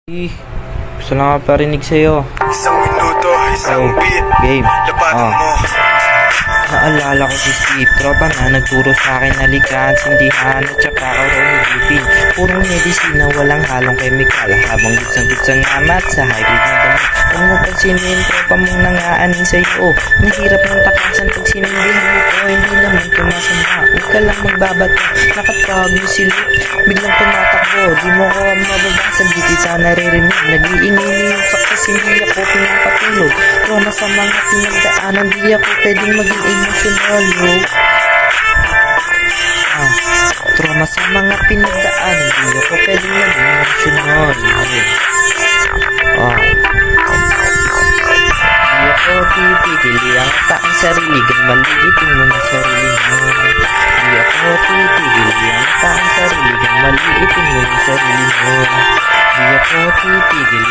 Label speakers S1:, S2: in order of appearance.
S1: Gusto lang parinig sa'yo.
S2: Isang minuto, isang beat.
S1: Game.
S2: Labanan mo.
S1: Naalala ko si Steve, tropa na nagturo sa akin na likaan, sindihan at saka orongipin. Purong medisina, walang halong kemikal, habang gutsang-gutsang amat sa high-grade na damo. Kung mapansin mo yung tropa mong nangaanin sa'yo, nahirap ng takasan pag sinindihan mo ko, hindi naman tumasama. Huwag ka lang magbabato, nakatawag mo sila, biglang tumatakbo, di mo ko mababasag, di kita naririnig. Nag-iingay yung saktas, hindi ako pinapatulog. Trauma sa mga pinagdaanan, di ako pwedeng maging emotional, yo. Trauma sa mga pinagdaanan, di ako pwedeng maging emotional, yo. Di ako titigil, ang taang sarili, kung maliitin mo na sarili mo. Di ako titigil, ang taang sarili, kung maliitin mo na sarili mo. Di ako titigil,